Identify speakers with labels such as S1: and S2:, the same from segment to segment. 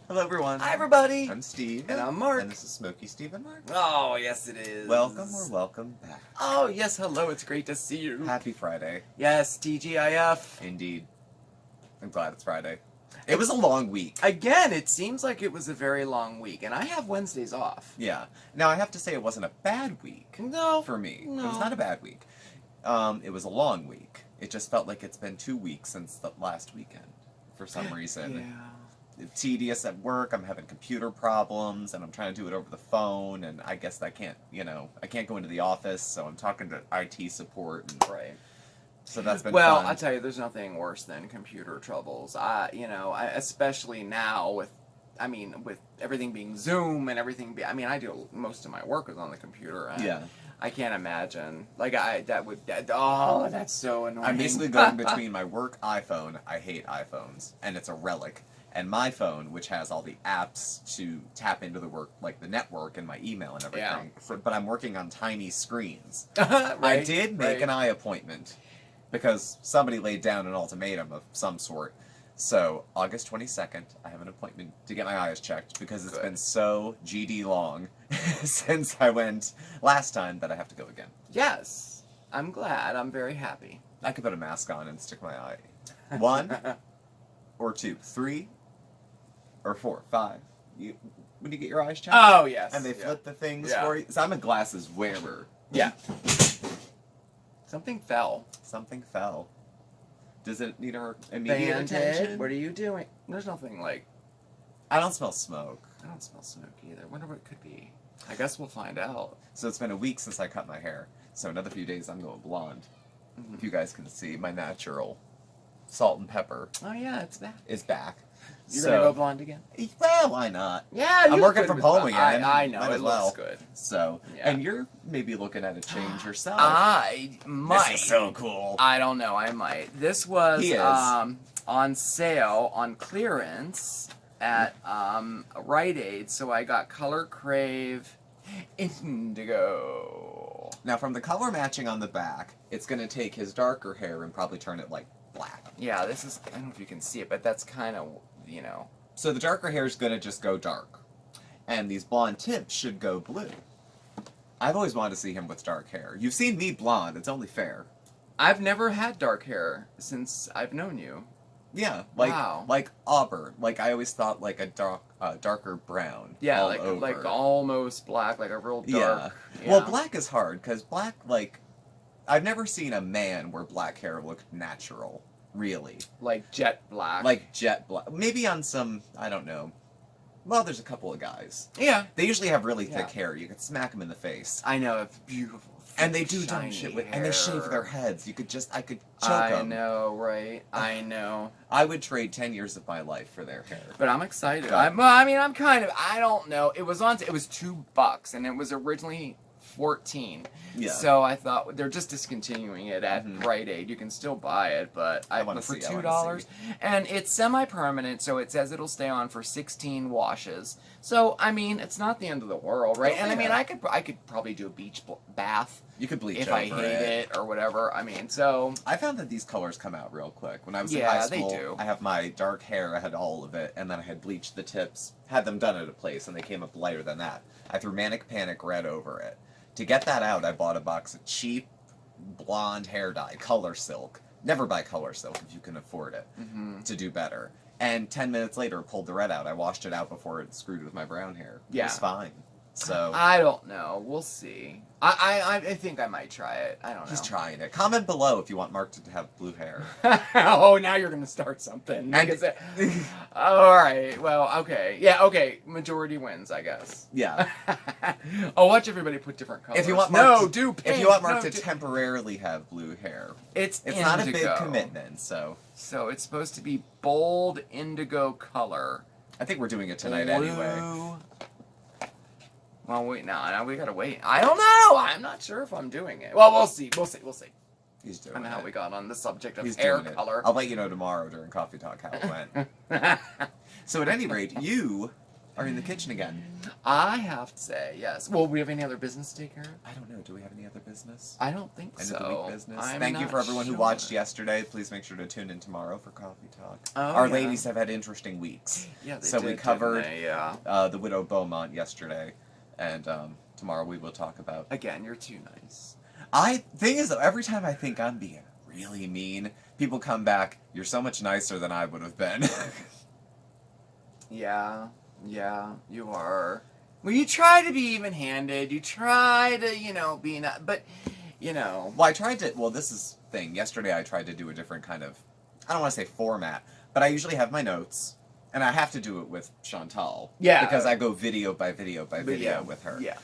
S1: Hello, everyone.
S2: Hi, everybody.
S1: I'm Steve.
S2: And I'm Mark.
S1: And this is Smokey, Steve, and Marc.
S2: Oh, yes, it is.
S1: Welcome or welcome back.
S2: Oh, yes, hello. It's great to see you.
S1: Happy Friday.
S2: Yes, TGIF.
S1: Indeed. I'm glad it's Friday. It was a long week.
S2: Again, it seems like it was a very long week, and I have Wednesdays off.
S1: Yeah. Now, I have to say it wasn't a bad week.
S2: No.
S1: For me.
S2: No.
S1: It was not a bad week. It was a long week. It just felt like it's been 2 weeks since the last weekend, for some reason.
S2: Yeah.
S1: It's tedious at work. I'm having computer problems, and I'm trying to do it over the phone, and I guess I can't, I can't go into the office, so I'm talking to IT support. And
S2: Right.
S1: So that's been
S2: Well,
S1: fun.
S2: I tell you, there's nothing worse than computer troubles. Especially now with everything being Zoom and everything. I do most of my work is on the computer. And
S1: Yeah.
S2: I can't imagine. That's so annoying.
S1: I'm basically going between my work iPhone, I hate iPhones, and it's a relic, and my phone, which has all the apps to tap into the work, like the network and my email and everything.
S2: Yeah.
S1: But I'm working on tiny screens.
S2: Right,
S1: I did make
S2: right.
S1: an eye appointment because somebody laid down an ultimatum of some sort. So, August 22nd, I have an appointment to get my eyes checked because it's
S2: Good.
S1: been so GD long since I went last time that I have to go again.
S2: Yes. I'm glad. I'm very happy.
S1: I could put a mask on and stick my eye. 1 or 2, 3 or 4, 5. When you get your eyes checked?
S2: Oh, yes.
S1: And they flip the things
S2: Yeah.
S1: for you? So I'm a glasses wearer.
S2: Yeah. Something fell.
S1: Something fell. Does it need our immediate attention?
S2: What are you doing? There's nothing like...
S1: I don't smell smoke.
S2: I don't smell smoke either. Wonder what it could be. I guess we'll find out.
S1: So it's been a week since I cut my hair. So another few days I'm going blonde. If you guys can see, my natural salt and pepper
S2: Oh, yeah, it's back.
S1: is back.
S2: You're
S1: So-
S2: going to go blonde again?
S1: Well, why not?
S2: Yeah,
S1: I'm working from home again.
S2: I know,
S1: Might as
S2: it
S1: well.
S2: looks good.
S1: So,
S2: Yeah.
S1: and you're maybe looking at a change yourself.
S2: I might.
S1: This is so cool.
S2: I don't know, I might. This was
S1: He is.
S2: on sale, on clearance at Rite Aid, so I got Color Crave Indigo.
S1: Now, from the color matching on the back, it's going to take his darker hair and probably turn it, like, black.
S2: Yeah, this is, I don't know if you can see it, but that's kind of,
S1: So the darker hair is going to just go dark. And these blonde tips should go blue. I've always wanted to see him with dark hair. You've seen me blonde. It's only fair.
S2: I've never had dark hair since I've known you.
S1: Yeah,
S2: Wow.
S1: like auburn. Like, I always thought, like, a darker brown.
S2: Yeah,
S1: all
S2: like
S1: over.
S2: almost black, like a real dark.
S1: Yeah.
S2: Yeah.
S1: Well, black is hard, because black, like, I've never seen a man where black hair looked natural, really.
S2: Like jet black.
S1: Like jet black. Maybe on some, I don't know. Well, there's a couple of guys.
S2: Yeah.
S1: They usually have really thick
S2: Yeah.
S1: hair. You could smack them in the face.
S2: I know, it's beautiful.
S1: And they do dumb
S2: shiny
S1: shit with,
S2: hair.
S1: and they shave their heads. I could choke
S2: I
S1: them.
S2: know, right? I know.
S1: I would trade 10 years of my life for their hair.
S2: But I'm excited.
S1: God.
S2: I don't know. It was $2, and it was originally 14.
S1: Yeah.
S2: So I thought they're just discontinuing it at Rite Aid. You can still buy it, but
S1: I wanna
S2: for
S1: see, I wanna
S2: $2, and it's semi-permanent. So it says it'll stay on for 16 washes. So it's not the end of the world, right?
S1: Oh,
S2: And
S1: yeah.
S2: I could probably do a beach bath
S1: You could bleach
S2: if
S1: over
S2: I hate it or whatever. So
S1: I found that these colors come out real quick. When I was in
S2: Yeah,
S1: high
S2: they
S1: school,
S2: do.
S1: I have my dark hair, I had all of it, and then I had bleached the tips, had them done at a place, and they came up lighter than that. I threw Manic Panic red over it. To get that out, I bought a box of cheap blonde hair dye, Color Silk. Never buy Color Silk if you can afford it, to do better. And 10 minutes later, pulled the red out. I washed it out before it screwed with my brown hair. It
S2: Yeah.
S1: was fine. So
S2: I don't know. We'll see. I think I might try it. I don't know.
S1: he's trying it. Comment below if you want Mark to have blue hair.
S2: Oh, now you're gonna start something. All right. Well, okay. Yeah. Okay. Majority wins, I guess.
S1: Yeah.
S2: Oh, watch everybody put different colors.
S1: If you want Mark
S2: do pink.
S1: If you want Mark
S2: No,
S1: to
S2: do-
S1: temporarily have blue hair,
S2: it's
S1: not a big
S2: indigo.
S1: commitment. So
S2: So it's supposed to be bold indigo color.
S1: I think we're doing it tonight
S2: Blue.
S1: anyway.
S2: Well, wait. Now we gotta wait. I don't know. I'm not sure if I'm doing it. Well, we'll see. We'll see.
S1: He's doing
S2: I don't know
S1: it.
S2: how we got on the subject of
S1: He's
S2: hair
S1: doing it.
S2: color.
S1: I'll let you know tomorrow during Coffee Talk how it went. So at any rate, you are in the kitchen again.
S2: I have to say, yes. Well, we have any other business to take care of?
S1: I don't know. Do we have any other business?
S2: I don't think
S1: End
S2: so.
S1: of the week business.
S2: I'm
S1: Thank you
S2: not
S1: for everyone who
S2: sure.
S1: watched yesterday. Please make sure to tune in tomorrow for Coffee Talk.
S2: Oh,
S1: Our
S2: yeah.
S1: ladies have had interesting weeks.
S2: Yeah, they
S1: So
S2: did,
S1: we covered
S2: didn't they? Yeah.
S1: the Widow Beaumont yesterday, and tomorrow we will talk about.
S2: Again, you're too nice.
S1: Thing is, though, every time I think I'm being really mean, people come back. You're so much nicer than I would have been.
S2: Yeah, you are. Well, you try to be even-handed. You try to, be not, but,
S1: Well, I tried to. Well, this is the thing. Yesterday, I tried to do a different kind of. I don't want to say format, but I usually have my notes, and I have to do it with Chantal.
S2: Yeah.
S1: Because I go video by video by video
S2: yeah,
S1: with her.
S2: Yeah.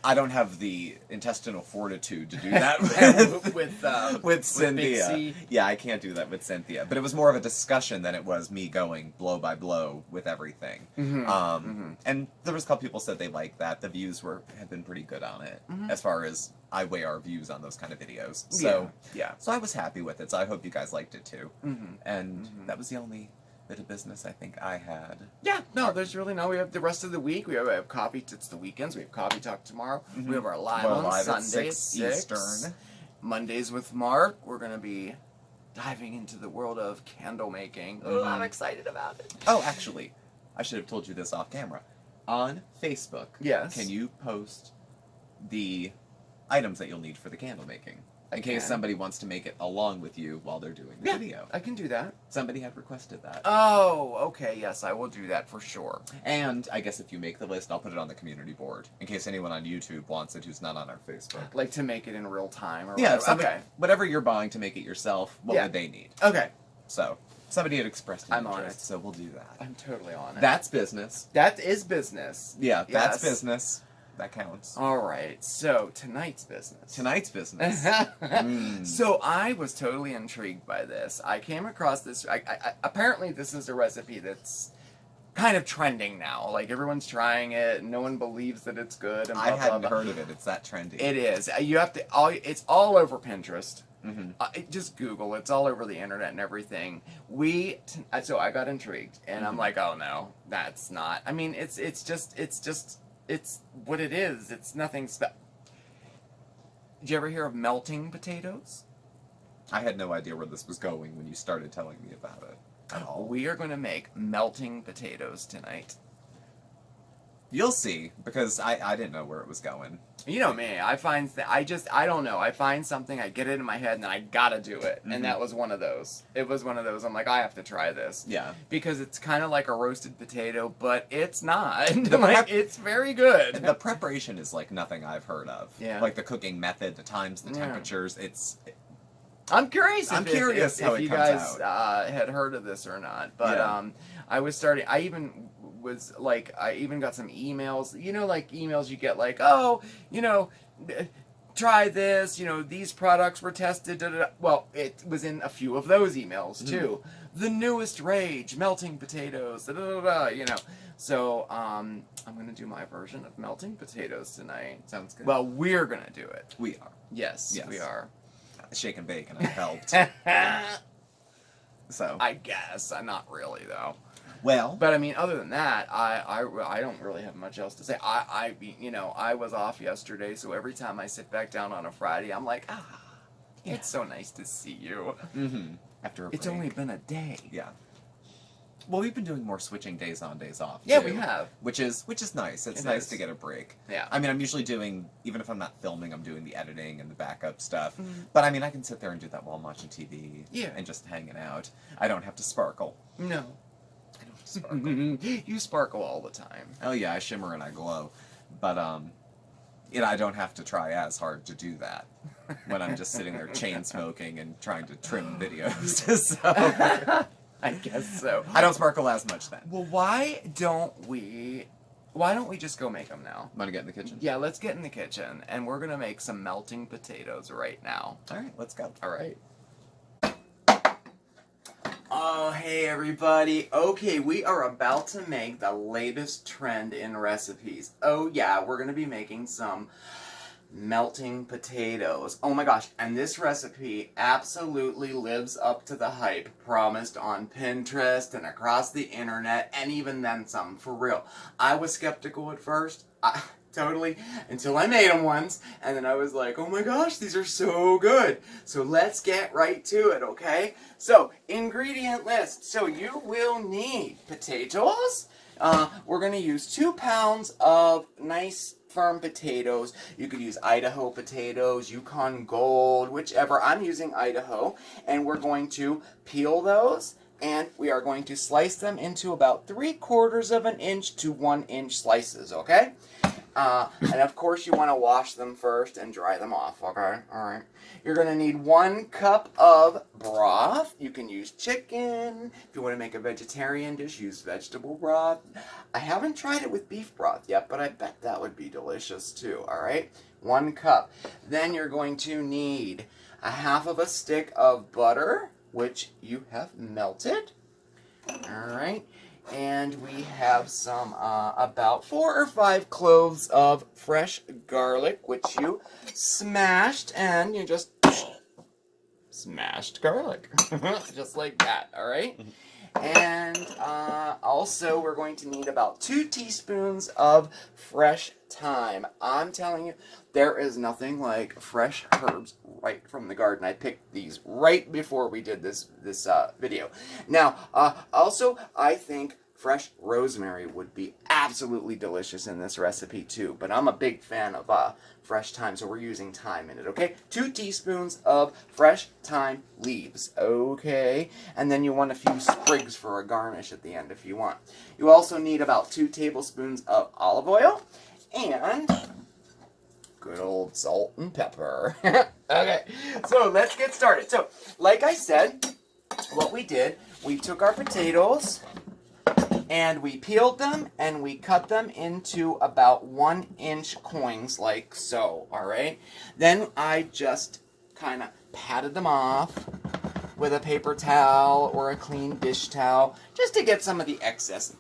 S1: I don't have the intestinal fortitude to do that with Cynthia.
S2: Big C.
S1: Yeah, I can't do that with Cynthia. But it was more of a discussion than it was me going blow by blow with everything. And there was a couple people said they liked that. The views had been pretty good on it, as far as I weigh our views on those kind of videos. So
S2: yeah.
S1: So I was happy with it. So I hope you guys liked it too. And that was the only bit of business I think I had.
S2: Yeah, no, there's really no. We have the rest of the week. We have coffee. It's the weekends. We have coffee talk tomorrow. We have our live on Sunday
S1: at 6 Eastern.
S2: Mondays with Mark. We're gonna be diving into the world of candle making. Oh, I'm excited about it.
S1: Oh, actually, I should have told you this off camera. On Facebook,
S2: Yes.
S1: can you post the items that you'll need for the candle making? In case somebody wants to make it along with you while they're doing the video.
S2: I can do that.
S1: Somebody had requested that.
S2: Oh, okay. Yes, I will do that for sure.
S1: And I guess if you make the list, I'll put it on the community board in case anyone on YouTube wants it who's not on our Facebook.
S2: Like to make it in real time or
S1: Yeah,
S2: whatever.
S1: whatever you're buying to make it yourself, what would they need?
S2: Okay.
S1: So, somebody had expressed an
S2: I'm on
S1: interest,
S2: it.
S1: so we'll do that.
S2: I'm totally on it.
S1: That's business.
S2: That is business.
S1: Yeah, that's
S2: Yes.
S1: business. That counts.
S2: All right. So tonight's business.
S1: Tonight's business.
S2: So I was totally intrigued by this. I came across this. Apparently, this is a recipe that's kind of trending now. Like everyone's trying it. And no one believes that it's good. And blah,
S1: I hadn't
S2: blah, blah.
S1: heard of it. It's that trendy.
S2: It is. You have to. It's all over Pinterest. Just Google. It's all over the internet and everything. So I got intrigued, and I'm like, oh no, that's not. I mean, it's what it is. It's nothing special. Did you ever hear of melting potatoes?
S1: I had no idea where this was going when you started telling me about it at all.
S2: We are going to make melting potatoes tonight.
S1: You'll see, because I didn't know where it was going.
S2: You know me. I find I don't know. I find something, I get it in my head, and then I gotta do it. And that was one of those. It was one of those. I'm like, I have to try this.
S1: Yeah.
S2: Because it's kind of like a roasted potato, but it's not. It's very good.
S1: The preparation is like nothing I've heard of.
S2: Yeah.
S1: Like the cooking method, the times, the temperatures.
S2: I'm curious.
S1: I'm curious how
S2: if
S1: it
S2: you
S1: comes
S2: guys had heard of this or not. But I was starting. I even was like, I even got some emails. You know, like emails you get, like, oh, try this. These products were tested. Da, da, da. Well, it was in a few of those emails too. The newest rage, melting potatoes. Da, da, da, da, So I'm gonna do my version of melting potatoes tonight.
S1: Sounds good.
S2: Well, we're gonna do it.
S1: We are.
S2: Yes. We are.
S1: Shake and bake, and I helped. So.
S2: I guess. Not really, though.
S1: Well.
S2: But, I mean, other than that, I don't really have much else to say. I was off yesterday, so every time I sit back down on a Friday, I'm like, it's so nice to see you.
S1: After a break.
S2: It's only been a day.
S1: Yeah. Well, we've been doing more switching days on, days off.
S2: Yeah,
S1: too,
S2: we have.
S1: Which is nice. It's nice to get a break.
S2: Yeah.
S1: I mean, I'm usually doing, even if I'm not filming, I'm doing the editing and the backup stuff. But I mean, I can sit there and do that while I'm watching TV.
S2: Yeah.
S1: And just hanging out. I don't have to sparkle.
S2: No.
S1: I don't have to sparkle.
S2: You sparkle all the time.
S1: Oh yeah, I shimmer and I glow. But I don't have to try as hard to do that when I'm just sitting there chain smoking and trying to trim videos. So.
S2: I guess so.
S1: I don't sparkle as much then.
S2: Well, why don't we just go make them now?
S1: Want to get in the kitchen?
S2: Yeah, let's get in the kitchen, and we're going to make some melting potatoes right now.
S1: All right, let's go.
S2: All right. Oh, hey, everybody. Okay, we are about to make the latest trend in recipes. Oh, yeah, we're going to be making some melting potatoes. Oh my gosh, and this recipe absolutely lives up to the hype promised on Pinterest and across the internet, and even then some, for real. I was skeptical at first, totally, until I made them once, and then I was like, oh my gosh, these are so good. So let's get right to it, okay? So, ingredient list. So you will need potatoes. We're going to use 2 pounds of nice firm potatoes. You could use Idaho potatoes, Yukon Gold, whichever. I'm using Idaho. And we're going to peel those, and we are going to slice them into about 3/4 of an inch to 1 inch slices, okay? And of course you want to wash them first and dry them off, okay? Alright. You're going to need 1 cup of broth. You can use chicken. If you want to make a vegetarian dish, use vegetable broth. I haven't tried it with beef broth yet, but I bet that would be delicious too, alright? 1 cup. Then you're going to need 1/2 stick of butter, which you have melted. Alright. And we have some, about 4 or 5 cloves of fresh garlic, which you smashed, and you just smashed garlic. Just like that, alright? And also we're going to need about 2 teaspoons of fresh thyme. I'm telling you, there is nothing like fresh herbs right from the garden. I picked these right before we did this video. Now, also, I think fresh rosemary would be absolutely delicious in this recipe too, but I'm a big fan of fresh thyme, so we're using thyme in it, okay? 2 teaspoons of fresh thyme leaves, okay? And then you want a few sprigs for a garnish at the end if you want. You also need about 2 tablespoons of olive oil, and good old salt and pepper. Okay, so let's get started. So, like I said, what we did, we took our potatoes, and we peeled them, and we cut them into about 1-inch coins, like so, alright? Then I just kind of patted them off with a paper towel or a clean dish towel, just to get some of the excess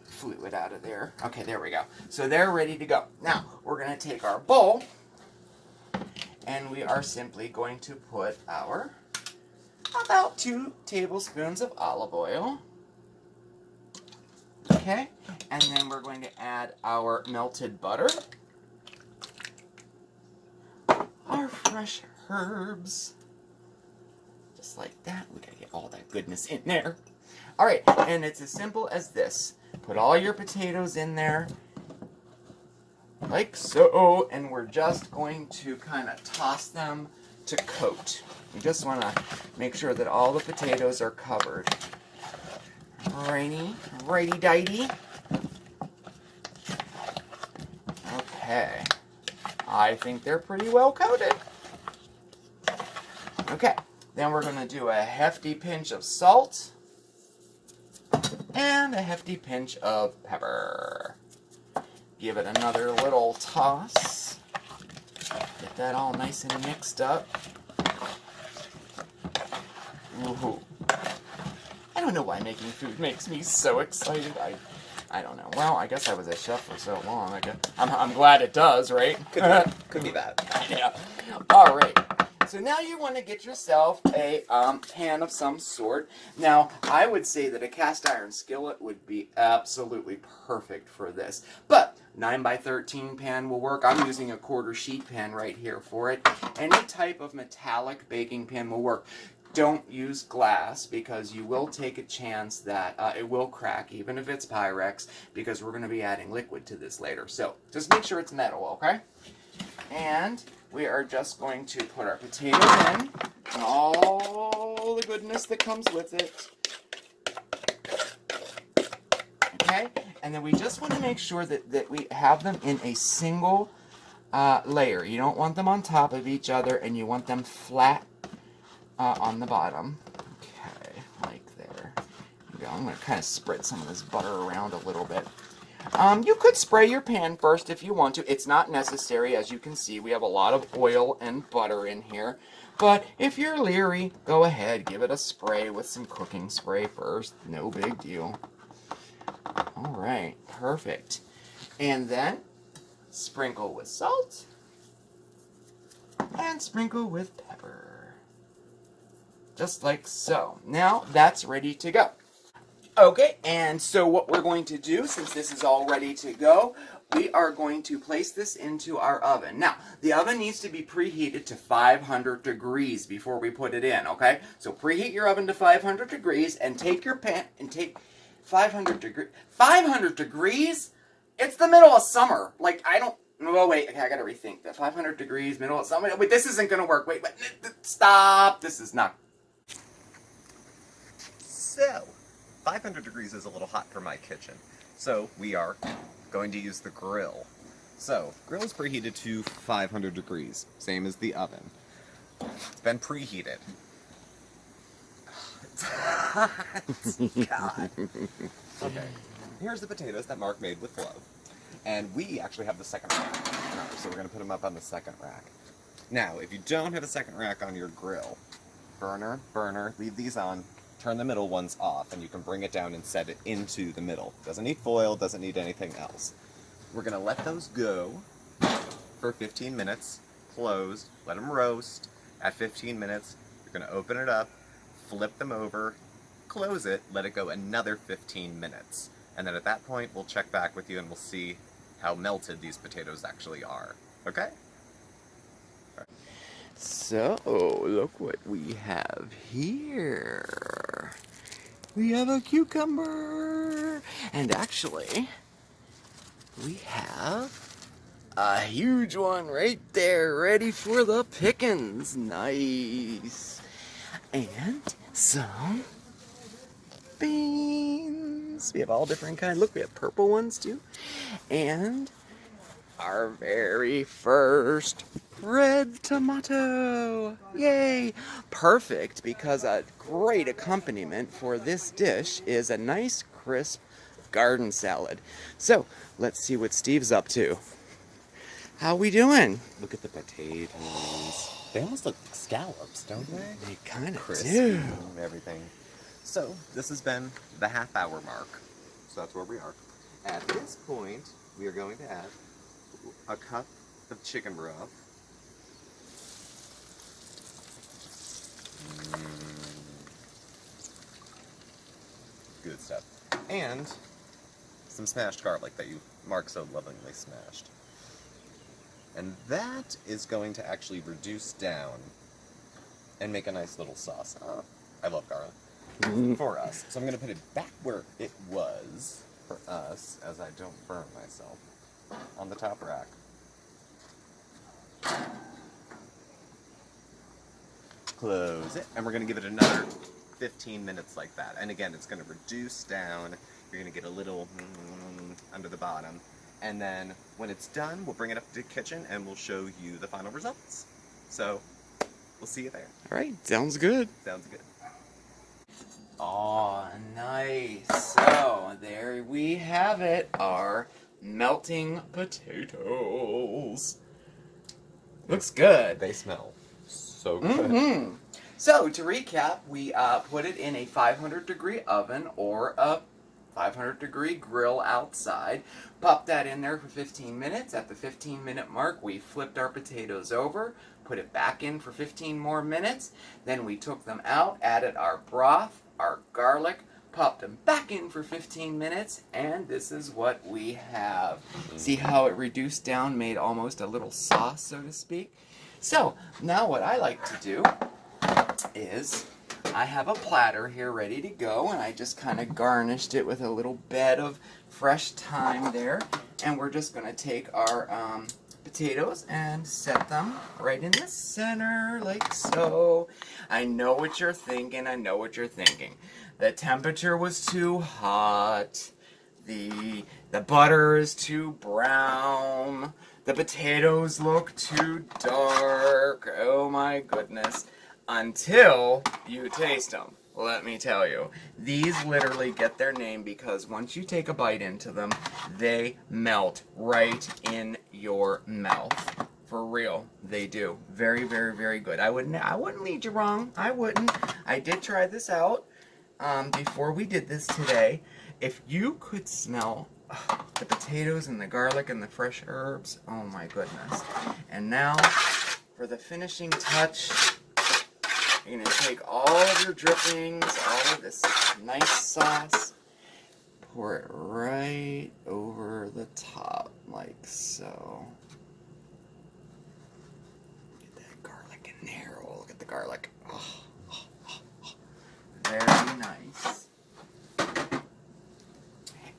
S2: fluid out of there. Okay, there we go. So they're ready to go. Now, we're going to take our bowl, and we are simply going to put our about 2 tablespoons of olive oil. Okay, and then we're going to add our melted butter, our fresh herbs, just like that. We gotta get all that goodness in there. Alright, and it's as simple as this. Put all your potatoes in there, like so, and we're just going to kind of toss them to coat. You just want to make sure that all the potatoes are covered. Righty-dighty. Okay. I think they're pretty well coated. Okay. Then we're going to do a hefty pinch of salt and a hefty pinch of pepper. Give it another little toss. Get that all nice and mixed up. Woohoo. I don't know why making food makes me so excited. I don't know. Well, I guess I was a chef for so long. I'm glad it does, right?
S1: Could be that.
S2: Yeah. All right. So now you want to get yourself a pan of some sort. Now, I would say that a cast iron skillet would be absolutely perfect for this. But 9x13 pan will work. I'm using a 1/4 sheet pan right here for it. Any type of metallic baking pan will work. Don't use glass, because you will take a chance that it will crack, even if it's Pyrex, because we're going to be adding liquid to this later. So just make sure it's metal, okay? And we are just going to put our potatoes in and all the goodness that comes with it. Okay? And then we just want to make sure that we have them in a single layer. You don't want them on top of each other, and you want them flat on the bottom. Okay, like there. You go. I'm going to kind of spread some of this butter around a little bit. You could spray your pan first if you want to. It's not necessary. As you can see, we have a lot of oil and butter in here. But if you're leery, go ahead. Give it a spray with some cooking spray first. No big deal. Alright, perfect. And then, Sprinkle with salt. And sprinkle with pepper. Just like so. Now that's ready to go. Okay, and so what we're going to do, since this is all ready to go, we are going to place this into our oven. Now, the oven needs to be preheated to 500 degrees before we put it in, okay? So preheat your oven to 500 degrees and take your pan and take 500 degrees. 500 degrees? It's the middle of summer. Like, I don't... Oh, wait, okay, I gotta rethink that. 500 degrees, middle of summer. Wait, this isn't gonna work. Wait, stop. This is not...
S1: So, 500 degrees is a little hot for my kitchen. So, we are going to use the grill. So, grill is preheated to 500 degrees, same as the oven. It's been preheated. God. Okay, here's the potatoes that Mark made with love. And we actually have the second rack, so we're going to put them up on the second rack. Now, if you don't have a second rack on your grill, burner, leave these on, turn the middle ones off, and you can bring it down and set it into the middle. Doesn't need foil, doesn't need anything else. We're going to let those go for 15 minutes, closed, let them roast. At 15 minutes, you're going to open it up, flip them over, close it, let it go another 15 minutes. And then at that point, we'll check back with you and we'll see how melted these potatoes actually are. Okay? Right.
S2: So, look what we have here. We have a cucumber. And actually, we have a huge one right there, ready for the pickings. Nice. And some beans. We have all different kinds. Look, we have purple ones too. And our very first red tomato. Yay! Perfect, because a great accompaniment for this dish is a nice crisp garden salad. So, let's see what Steve's up to. How we doing?
S1: Look at the potatoes. They almost look like scallops, don't they?
S2: They kind of
S1: Crispy
S2: do.
S1: and everything. So, this has been the half-hour mark. So that's where we are. At this point, we are going to add a cup of chicken broth. Good stuff. And some smashed garlic that Mark so lovingly smashed. And that is going to actually reduce down and make a nice little sauce. I love garlic. For us. So I'm going to put it back where it was for us, as I don't burn myself, on the top rack. Close it, and we're going to give it another 15 minutes like that. And again, it's going to reduce down. You're going to get a little under the bottom. And then when it's done, we'll bring it up to the kitchen and we'll show you the final results. So, we'll see you there.
S2: All right, sounds good.
S1: Sounds good.
S2: Oh, nice. So, there we have it, our melting potatoes. Looks good.
S1: They smell so good.
S2: Mm-hmm. So, to recap, we put it in a 500-degree oven or a 500-degree grill outside. Popped that in there for 15 minutes. At the 15-minute mark, we flipped our potatoes over, put it back in for 15 more minutes. Then we took them out, added our broth, our garlic, popped them back in for 15 minutes, and this is what we have. See how it reduced down, made almost a little sauce, so to speak? So, now what I like to do is I have a platter here ready to go, and I just kind of garnished it with a little bed of fresh thyme there, and we're just going to take our potatoes and set them right in the center, like so. I know what you're thinking, I know what you're thinking. The temperature was too hot, the butter is too brown, the potatoes look too dark, oh my goodness. Until you taste them. Let me tell you, these literally get their name because once you take a bite into them, they melt right in your mouth. For real, they do. Very, very, very good. I wouldn't lead you wrong. I wouldn't. I did try this out before we did this today. If you could smell the potatoes and the garlic and the fresh herbs. Oh my goodness. And now, for the finishing touch, you're going to take all of your drippings, all of this nice sauce, pour it right over the top, like so. Get that garlic in there. Oh, look at the garlic. Oh, oh, oh, oh. Very nice.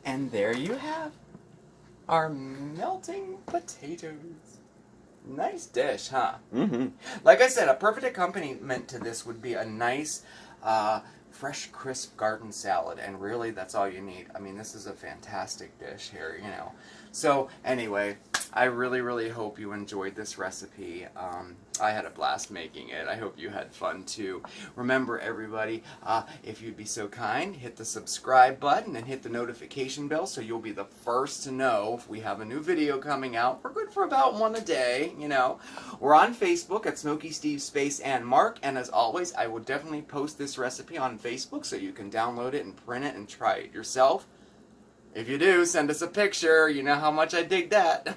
S2: And there you have our melting potatoes. Nice dish, huh?
S1: Mm-hmm.
S2: Like I said, a perfect accompaniment to this would be a nice, fresh, crisp garden salad. And really, that's all you need. I mean, this is a fantastic dish here, you know. So, anyway, I really, really hope you enjoyed this recipe. I had a blast making it. I hope you had fun, too. Remember, everybody, if you'd be so kind, hit the subscribe button and hit the notification bell so you'll be the first to know if we have a new video coming out. We're good for about one a day, you know. We're on Facebook at SmokeySteveAndMarc, and as always, I will definitely post this recipe on Facebook so you can download it and print it and try it yourself. If you do, send us a picture. You know how much I dig that.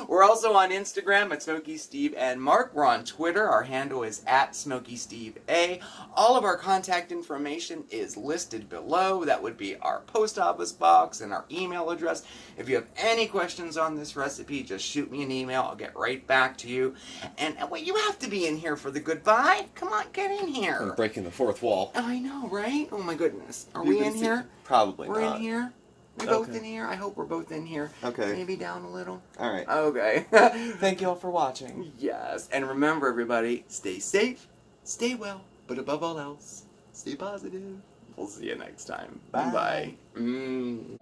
S2: We're also on Instagram at SmokeySteveAndMarc. We're on Twitter. Our handle is at SmokeySteveA. All of our contact information is listed below. That would be our post office box and our email address. If you have any questions on this recipe, just shoot me an email. I'll get right back to you. And wait, you have to be in here for the goodbye. Come on, get in here.
S1: I'm breaking the fourth wall.
S2: I know, right? Oh my goodness. Are we in here?
S1: Probably
S2: We're
S1: not.
S2: in here? We both in here? I hope we're both in here.
S1: Okay.
S2: Maybe down a little.
S1: All right.
S2: Okay.
S1: Thank you all for watching.
S2: Yes. And remember, everybody, stay safe, stay well, but above all else, stay positive. We'll see you next time.
S1: Bye.
S2: Bye.